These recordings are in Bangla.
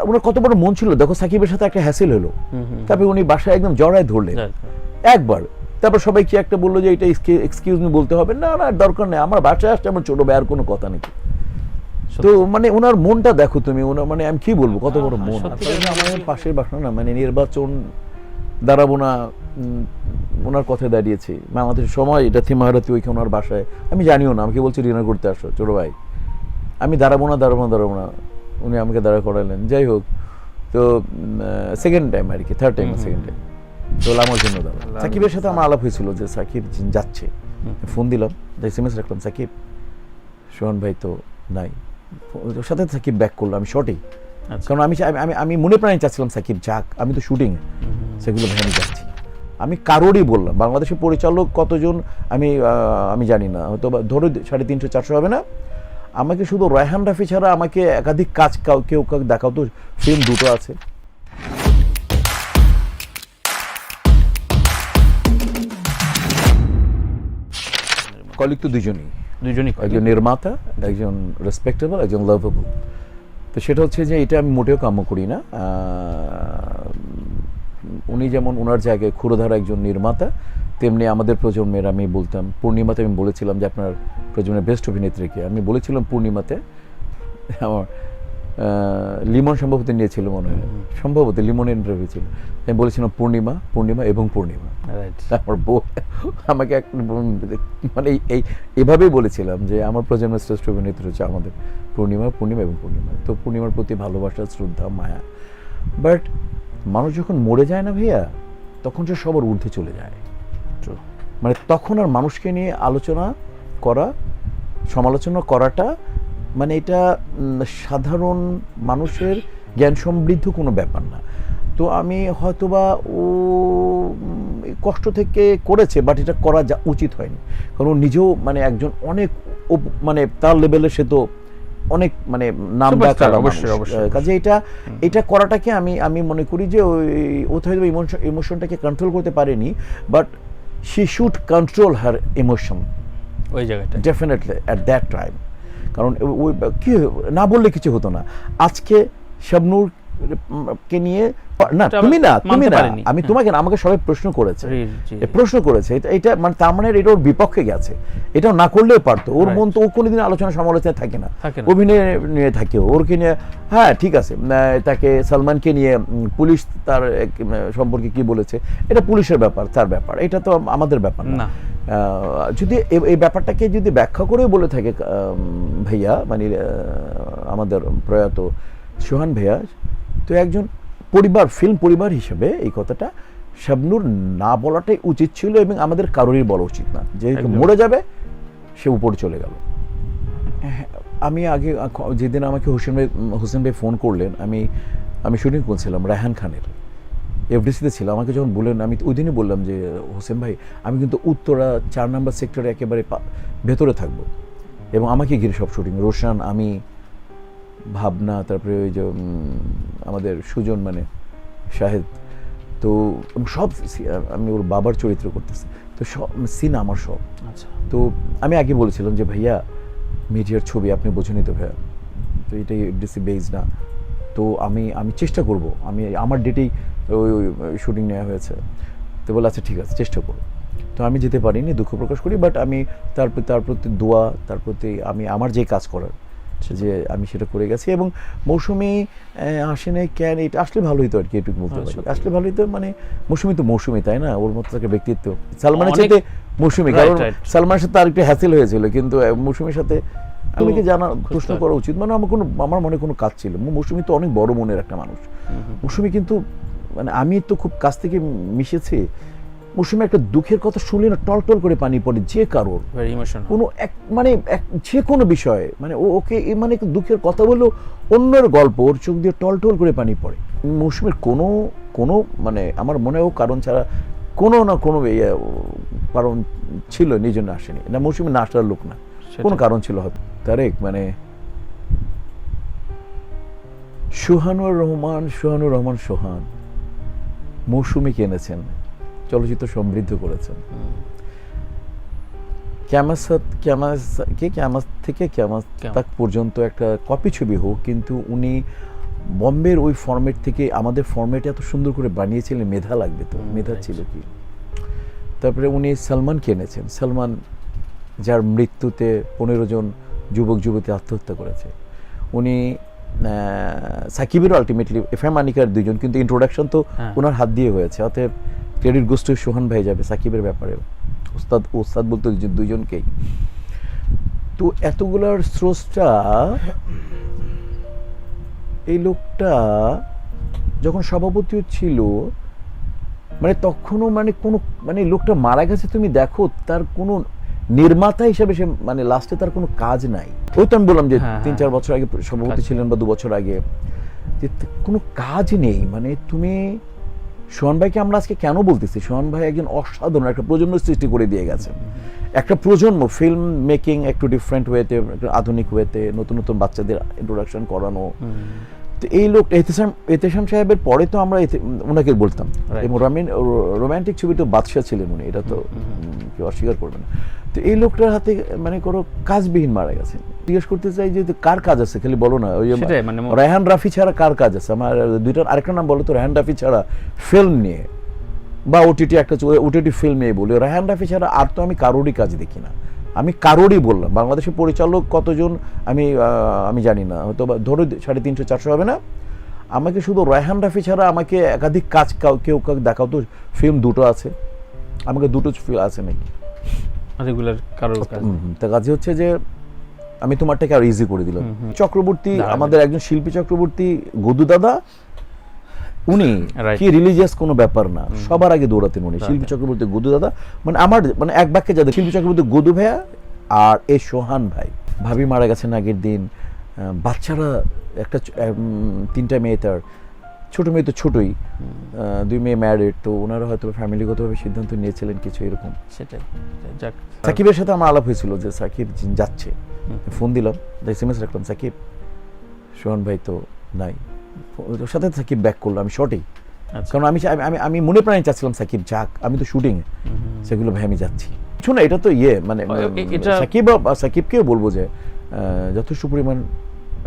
ওনার কত বড় মন ছিল দেখো, সাকিবের সাথে একটা হ্যাসেল হলো, তারপরে উনি বাসায় একদম জড়ায় ধরলেন একবার, তারপর সবাই কি একটা বললো যে এটা এক্সকিউজ মি বলতে হবে, না না দরকার নেই, আমার বাসায় আসছে আমার ছোট ভাই, আর কোনো কথা নেই। তো মানে ওনার মনটা দেখো তুমি, ওনার মানে আমি কি বলবো কত বড় মন। আমাদের পাশের বাসা না, মানে নির্বাচন দাঁড়াবো না ওনার কথায় দাঁড়িয়েছি, আমাদের সময় এটা থিমাহারাতি ওইখানে ওনার বাসায়, আমি জানিও না, আমাকে বলছে ডিনার করতে আসো ছোট ভাই, আমি দাঁড়াবো না, উনি আমাকে দাঁড়া করালেন। যাই হোক, তো সেকেন্ড টাইম আর কি, থার্ড টাইম সেকেন্ড টাইম, তো আমার জন্য দাঁড়া। সাকিবের সাথে আমার আলাপ হয়েছিল যে সাকিব যাচ্ছে, ফোন দিলাম, এসএমএস রাখলাম, সাকিব সোহান ভাই তো নাই, ওর সাথে সাকিব ব্যাক করলো, আমি শর্টেই, কারণ আমি মনে প্রাণে চাচ্ছিলাম সাকিব যাক, আমি তো শুটিং সেগুলো ভেঙে যাচ্ছি। আমি কারোরই বললাম, বাংলাদেশের পরিচালক কতজন আমি জানি না, হয়তো ধরো 350-400 হবে না, আমাকে শুধু রায়হান রাফি ছাড়া আমাকে একাধিক কাজ কেউ দেখাও তো, ফিল্ম দুটো আছে। কলিগ তো দুজনই, একজন নির্মাতা, একজন রেসপেক্টেবল, একজন লাভেবল। তো সেটা হচ্ছে যে এটা আমি মোটেও কাম্য করি না। উনি যেমন ওনার জায়গায় ক্ষুরধার একজন নির্মাতা, তেমনি আমাদের প্রজন্মের, আমি বলতাম পূর্ণিমাতে, আমি বলেছিলাম যে আপনার প্রজন্মের বেস্ট অভিনেত্রীকে, আমি বলেছিলাম পূর্ণিমাতে, আমার লিমন সম্ভবত নিয়েছিল মনে হয়, সম্ভবত লিমনের ইন্টারভিউ ছিল, আমি বলেছিলাম পূর্ণিমা এবং পূর্ণিমা। আমার বউ আমাকে মানে এভাবেই বলেছিলাম যে আমার প্রজন্মের শ্রেষ্ঠ অভিনেত্রী হচ্ছে আমাদের পূর্ণিমা এবং পূর্ণিমা। তো পূর্ণিমার প্রতি ভালোবাসা, শ্রদ্ধা, মায়া। বাট মানুষ যখন মরে যায় না ভাইয়া, তখন সে সবার ঊর্ধ্বে চলে যায়, মানে তখন আর মানুষকে নিয়ে আলোচনা করা, সমালোচনা করাটা, মানে এটা সাধারণ মানুষের জ্ঞান সমৃদ্ধ কোনো ব্যাপার না। তো আমি হয়তোবা ও কষ্ট থেকে করেছে, বাট এটা করা উচিত হয়নি, কারণ ও নিজেও মানে একজন অনেক মানে তার লেভেলে সে তো অনেক মানে নাম ডাকা, কাজে এটা করাটাকে আমি মনে করি যে ও তো হয়তো ইমোশনটাকে কন্ট্রোল করতে পারেনি, but she should control her emotion ওই জায়গাটা, ডেফিনেটলি অ্যাট দ্যাট টাইম। কারণ ওই কি না বললে কিছু হতো না। আজকে শাবনূরকে নিয়ে আমি তোমাকে, আমাকে সবাই প্রশ্ন করেছে এটা মানে তার মানে এটা ওর বিপক্ষে গেছে, এটাও না করলেও পারতো। ওর মন তো ও কোনোদিন আলোচনা সমালোচনায় থাকে না, অভিনয় নিয়ে থাকে, ওরকে নিয়ে হ্যাঁ ঠিক আছে, তাকে সালমানকে নিয়ে পুলিশ তার সম্পর্কে কি বলেছে, এটা পুলিশের ব্যাপার, তার ব্যাপার, এটা তো আমাদের ব্যাপার না। যদি এই ব্যাপারটাকে যদি ব্যাখ্যা করে বলে থাকে ভাইয়া, মানে আমাদের প্রয়াত সোহান ভাইয়া, তো একজন ফিল্ম পরিবার হিসেবে এই কথাটা শাবনূর না বলাটাই উচিত ছিল, এবং আমাদের কারোরই বলা উচিত না যে মরে যাবে সে উপরে চলে গেল। আমি আগে যেদিন আমাকে হোসেন ভাই ফোন করলেন, আমি শুটিং করছিলাম রায়হান খানের, এফডিসিতে ছিল। আমাকে যখন বললেন, আমি ওই দিনই বললাম যে হোসেন ভাই আমি কিন্তু উত্তরা 4 নম্বর সেক্টরে একেবারে ভেতরে থাকবো, এবং আমাকে ঘিরে সব শুটিং, রোশান, আমি, ভাবনা, তারপরে ওই যে আমাদের সুজন মানে শাহেদ, তো সব আমি ওর বাবার চরিত্র করতেছি, তো সব সিন আমার সব। আচ্ছা, তো আমি আগে বলেছিলাম যে ভাইয়া মিডিয়ার ছবি আপনি বোঝেনই তো ভাইয়া, তো এটাই এফডিসি বেস না, তো আমি চেষ্টা করব, আমার ডেটেই ওই শুটিং নেওয়া হয়েছে। তো বলে আচ্ছা ঠিক আছে চেষ্টা করো। তো আমি যেতে পারিনি, দুঃখ প্রকাশ করি, বাট আমি তার প্রতি দোয়া, তার প্রতি আমার যে কাজ করার যে আমি সেটা করে গেছি। এবং মৌসুমি আসেনি কেন, এটা আসলে ভালো হতো আর কি, এটুকু বলতে পারি, আসলে ভালো হতো, মানে মৌসুমি তো মৌসুমি, তাই না, ওর মতো একটা ব্যক্তিত্ব। সালমানের সাথে মৌসুমি, কারণ সালমানের সাথে আর একটু হ্যাসেল হয়েছিল, কিন্তু মৌসুমির সাথে আমাকে প্রশ্ন করা উচিত, মানে আমার মনে কোনো কাজ ছিল। মৌসুমি তো অনেক বড় মনের একটা মানুষ, মৌসুমি কিন্তু মানে আমি তো খুব কাছ থেকে মিশেছি, মৌসুমি একটা দুঃখের কথা শুনলে না টলটল করে পানি পড়ে, যে কারোর কোনো মানে যে কোনো বিষয়ে, মানে ওকে মানে দুঃখের কথা বললেও অন্যের গল্প ওর চোখ দিয়ে টলটল করে পানি পড়ে। মৌসুমির কোনো মানে আমার মনেও কারণ ছাড়া কোনো না কোনো কারণ ছিল, নিজের না আসেনি না, মৌসুমি না আসার লোক না, কোনো কারণ ছিল হয়তো। তারেক মানে সোহানুর রহমান সোহান মৌসুমিকে এনেছেন, চলচ্চিত্র সমৃদ্ধ করেছেন, ক্যামাস থেকে ক্যামাস তাক পর্যন্ত একটা কপি ছবি হোক, কিন্তু উনি বম্বের ওই ফরম্যাট থেকে আমাদের ফরম্যাটে এত সুন্দর করে বানিয়েছিলেন, মেধা লাগবে তো, মেধা ছিল কি। তারপরে উনি সালমানকে এনেছেন, সালমান যার মৃত্যুতে 15 জন যুবক যুবতী আত্মহত্যা করেছে। উনি সাকিবেরও আলটিমেটলি এফএম আনিকার দুজন, কিন্তু ইন্ট্রোডাকশন তো ওনার হাত দিয়ে হয়েছে, অতএব ক্রেডিট গোস টু সোহান ভাই যাবে সাকিবের ব্যাপারে, ওস্তাদ বলতে দুইজনকেই। তো এতগুলার স্রষ্টা এই লোকটা যখন সভাপতিও ছিল, মানে তখনও মানে কোনো মানে লোকটা মারা গেছে, তুমি দেখো তার কোনো নির্মাতা হিসেবে সে মানে লাস্টে তার কোনো কাজ নাই। ওই তো আমি বললাম যে 3-4 বছর আগে সভাপতি ছিলেন বা 2 বছর আগে, যে কোনো কাজ নেই। মানে তুমি সোহান ভাইকে আমরা আজকে কেন বলতেছি, সোহান ভাই একজন অসাধারণ একটা প্রজন্ম সৃষ্টি করে দিয়ে গেছেন, একটা প্রজন্ম ফিল্ম মেকিং একটু ডিফারেন্ট ওয়েতে, আধুনিক ওয়েতে, নতুন নতুন বাচ্চাদের ইন্ট্রোডাকশন করানো। তো এই লোক এহতেশাম সাহেবের পরে তো আমরা ওনাকে বলতাম, এবং রোমান্টিক ছবি তো বাদশা ছিলেন উনি, এটা তো কেউ অস্বীকার করবে না। তো এই লোকটার হাতে মানে কোনো কাজবিহীন মারা গেছে। জিজ্ঞেস করতে চাই যে কার কাজ আছে, খালি বলো না। ওই রায়হান রাফি ছাড়া কার কাজ আছে? আমার দুইটার আরেকটা নাম বলো তো, রায়হান রাফি ছাড়া ফিল্ম নিয়ে বা ওটিটি একটা ওটিটি ফিল্ম নিয়ে বলি, রায়হান রাফি ছাড়া আর তো আমি কারোরই কাজ দেখি না। আমি কারোরই বললাম, বাংলাদেশের পরিচালক কতজন আমি জানি না, হয়তো ধরো 350-400 হবে না। আমাকে শুধু রায়হান রাফি ছাড়া আমাকে একাধিক কাজ কেউ দেখাও তো। ফিল্ম 2টো আছে, আমাকে 2টো ফিল্ম আছে নাকি রেগুলার কারোর কাজ। তা কাজে হচ্ছে যে আমি তোমারটাকে আর ইজি করে দিলাম। চক্রবর্তী, আমাদের একজন শিল্পী চক্রবর্তী, গদু দাদা, উনি কি রিলিজিয়াস কোনো ব্যাপার না, সবার আগে দৌড়াতেন উনি। শিল্পী চক্রবর্তী, গদু দাদা, মানে আমার মানে এক বাক্যে যাদের, শিল্পী চক্রবর্তী, গদু ভাইয়া আর এই সোহান ভাই। ভাবি মারা গেছেন আগের দিন, বাচ্চারা একটা 3টা মেয়ে, তার ছোট মেয়ে তো ছোটই, 2 মেয়ে ম্যারিড, তো ওনারা হয়তো ফ্যামিলিগতভাবে সিদ্ধান্ত নিয়েছিলেন কিছু এরকম। সেটাই। সাকিবের সাথে আমার আলাপ হয়েছিল যে সাকিব যাচ্ছে, ফোন দিলাম, SMS রাখলাম, সাকিব সোহান ভাই তো নাই। ওর সাথে সাকিব ব্যাক করলো, আমি শর্টেই, কারণ আমি মনে প্রাণে চাচ্ছিলাম সাকিব যাক, আমি তো শুটিং সেগুলো ভাই আমি যাচ্ছি। শোনা এটা তো মানে সাকিবকেও বলবো যে যথেষ্ট পরিমাণ,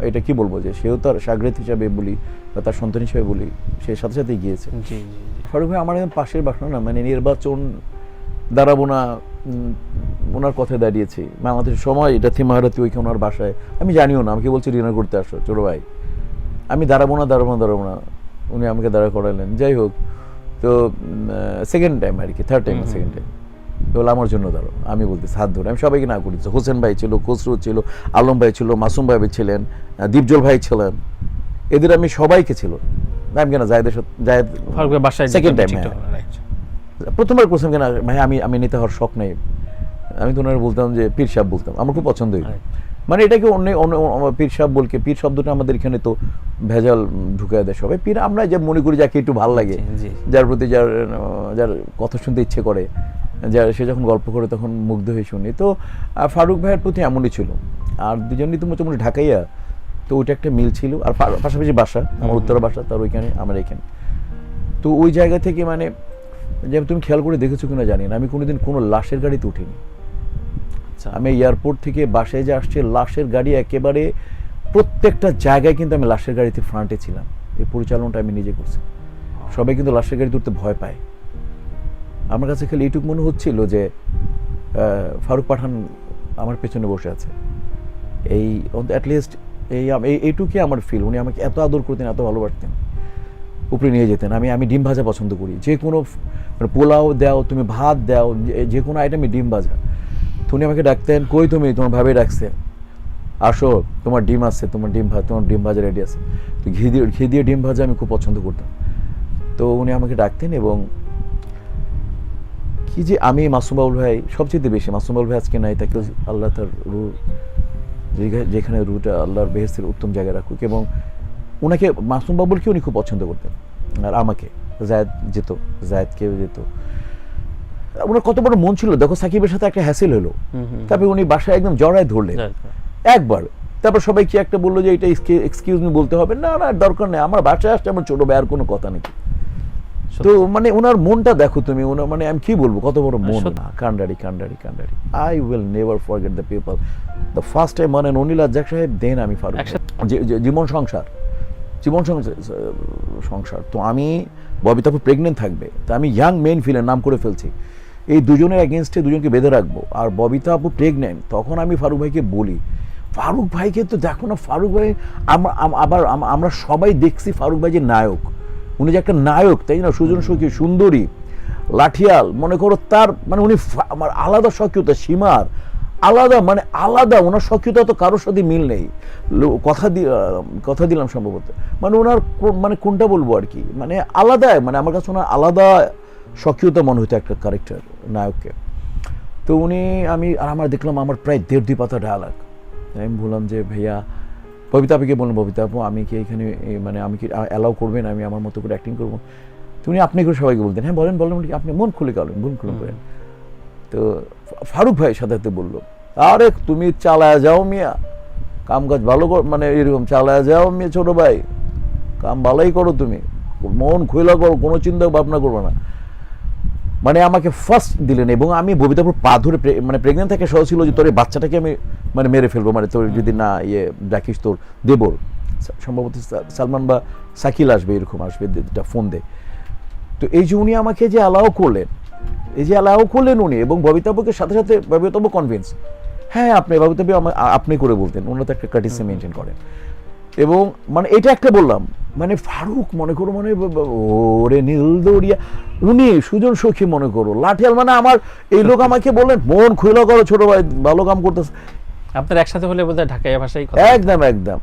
এটা কি বলবো যে সেও তার সাগরেদ হিসাবে বলি বা তার সন্তান হিসাবে বলি, সে সাথে সাথেই গিয়েছে। ফারুক ভাই আমার পাশের বাসা না, মানে নির্বাচন দাঁড়াবো না ওনার কথায় দাঁড়িয়েছি, বাংলাদেশের সময় এটা থিমাহারাতি ওইখানে ওনার বাসায়, আমি জানিও না, আমাকে বলছে ডিনার করতে আসো ছোট ভাই, আমি দাঁড়াবো না, উনি আমাকে দাঁড়া করালেন। যাই হোক, তো সেকেন্ড টাইম আর কি, থার্ড টাইম সেকেন্ড টাইম বলে আমার জন্য দাঁড়ো, আমি বলতেছি হাত ধরে, আমি সবাইকে না করেছি। হোসেন ভাই ছিল, খসরু ছিল, আলম ভাই ছিল, মাসুম ভাই ছিলেন, দীপজল ভাই ছিলেন, এদের আমি সবাইকে ছিল। আমি কেন জায়েদ সেকেন্ড টাইম, প্রথমবার করছিলাম কেন ভাই, আমি নেতা হওয়ার শখ নেই, আমি তো ওনারা বলতাম যে পীর সাহেব বলতাম, আমার খুব পছন্দ হইল। মানে এটাকে অন্য পীর সাহেব বলকে, পীর শব্দটা আমাদের এখানে তো ভেজাল ঢুকায় দেয় সবাই। পীর আমরা যে মনে করি যাকে একটু ভালো লাগে, যার প্রতি যার কথা শুনতে ইচ্ছে করে, সে যখন গল্প করে তখন মুগ্ধ হয়ে শুনি। তো ফারুক ভাইয়ের প্রতি এমনই ছিল। আর দুজনই তো মোটামুটি ঢাকাইয়া, তো ওইটা একটা মিল ছিল। আর পাশাপাশি বাসা, আমার উত্তরা বাসা, তার ওইখানে, আমার এখানে। তো ওই জায়গা থেকে মানে, যেমন তুমি খেয়াল করে দেখেছো কিনা জানি না, আমি কোনোদিন কোনো লাশের গাড়িতে উঠিনি। আমি এয়ারপোর্ট থেকে বাসায় যে আসছে, লাশের গাড়ি একেবারে প্রত্যেকটা জায়গায় কিন্তু আমি লাশের গাড়িতে ফ্রন্টে ছিলাম। এই পরিচালনাটা আমি নিজে করছি। সবাই কিন্তু লাশের গাড়িতে উঠতে ভয় পায়। আমার কাছে খালি এইটুকু মনে হচ্ছিল যে ফারুক পাঠান আমার পেছনে বসে আছে, এই অ্যাটলিস্ট এইটুকুই আমার ফিল। উনি আমাকে এত আদর করতেন, এত ভালোবাসতেন, উপরে নিয়ে যেতেন। আমি ডিম ভাজা পছন্দ করি, যে কোনো মানে পোলাও দাও, তুমি ভাত দাও, যে কোনো আইটেমে ডিম ভাজা। উনি আমাকে ডাকতেন, কই তুমি, তোমার ভাবে ডাকছে, আসো তোমার ডিম আছে, তোমার ডিম ভাজা রেডি আছে। তো ঘি দিয়ে ডিম ভাজা আমি খুব পছন্দ করতাম। তো উনি আমাকে ডাকতেন। এবং কি যে আমি মাসুম বাবুল ভাই সবচেয়ে বেশি, মাসুম বাবুল ভাই আজকে নাই, তাকে আল্লাহ তার রু, যেখানে রুটা আল্লাহর বেহেশতের উত্তম জায়গায় রাখুক। এবং ওনাকে, মাসুম বাবুলকে উনি খুব পছন্দ করতেন। আর আমাকে জায়েদকেও যেত। ওনার কত বড় মন ছিল দেখো, সাকিবের সাথে একটা হ্যাসেল হলো, তারপরে উনি বাসায় একদম জড়ায় ধরলেন একবার। তারপর সবাই কি একটা বললো যে এটা এক্সকিউজ মি বলতে হবে না, দরকার নেই, আমার বাসায় আসছে আমার ছোট ভাই, আর কোনো কথা নেই। তো মানে ওনার মনটা দেখো তুমি, ওনার মানে আমি কি বলবো, কত বড় মন। কান্ডারি। I will never forget the people. The first time মানে অনিল রাজ্জাক সাহেব, দেন আমি ফারুক, জীবন সংসার জীবন সংসার। তো আমি ববিতা আপু প্রেগনেন্ট থাকবে, তা আমি ইয়াং মেন ফিলের নাম করে ফেলছি, এই দুজনের এগেনস্টে দুজনকে বেঁধে রাখবো, আর ববিতা আপু প্রেগনেন্ট। তখন আমি ফারুক ভাইকে বলি, ফারুক ভাইকে তো দেখো না, ফারুক ভাই আবার আমরা সবাই দেখছি ফারুক ভাই যে নায়ক, উনি যে একটা নায়ক, তাই না, সুজন সুখী, সুন্দরী, লাঠিয়াল, মনে করো তার মানে উনি আমার আলাদা সক্রিয়তা, সীমার আলাদা, মানে আলাদা, ওনার সক্রিয়তা তো কারোর সাথে মিল নেই। কথা দিলাম সম্ভবত, মানে ওনার মানে কোনটা বলবো আর কি, মানে আলাদা, মানে আমার কাছে ওনার আলাদা সক্রিয়তা মনে হতো একটা ক্যারেক্টার নায়ককে। তো উনি আমার দেখলাম আমার প্রায় 1.5-2 পাতা ডায়ালগ। আমি বললাম যে ভাইয়া, ববিতা আপুকে বললাম, ববিতা আপু আমি কি এখানে মানে আমি কি অ্যালাউ করবেন, আমি আমার মতো করে অ্যাক্টিং করবো? তুমি আপনি করে সবাইকে বলতেন, হ্যাঁ বলেন, আপনি মন খুলে গেলেন, মন খুলে করেন। তো ফারুক ভাই সাথে সাথে বললো, আরে তুমি চালায়া যাও মিয়া, কাম কাজ ভালো মানে এরকম চালায়া যাও মিয়া, ছোট ভাই কাম ভালোই করো, তুমি মন খুলে করো, কোনো চিন্তা ভাবনা করবো না। মানে আমাকে ফার্স্ট দিলেন, এবং আমি ববিতাপুর পা ধরে, মানে প্রেগনেন্ট থেকে সহ ছিল যে তোর এই বাচ্চাটাকে আমি মানে মেরে ফেলবো, মানে তোর যদি না ডাকিস তোর দেবর, সম্ভবত সালমান বা শাকিল আসবে, এরকম আসবে, ফোন দে। তো এই যে উনি আমাকে যে অ্যালাউ করলেন, উনি, এবং ববিতাপুকে সাথে সাথে ববিতাপু কনভিন্স, হ্যাঁ আপনি ববিতাপু আপনি করে বলতেন, ওনারা তো একটা কার্টিসি মেনটেন করেন। এবং মানে এটা একটা বললাম, মানে ফারুক মনে করো, মানে ওরে নীল দরিয়া, উনি সুজন সখী মনে করো, লাঠিয়াল, মানে আমার এই লোক আমাকে বললেন মন খুলে করো ছোট ভাই, ভালো কাম করতেছে। আপনার একসাথে হলে বোধহয় ঢাকাইয়া ভাষায় একদম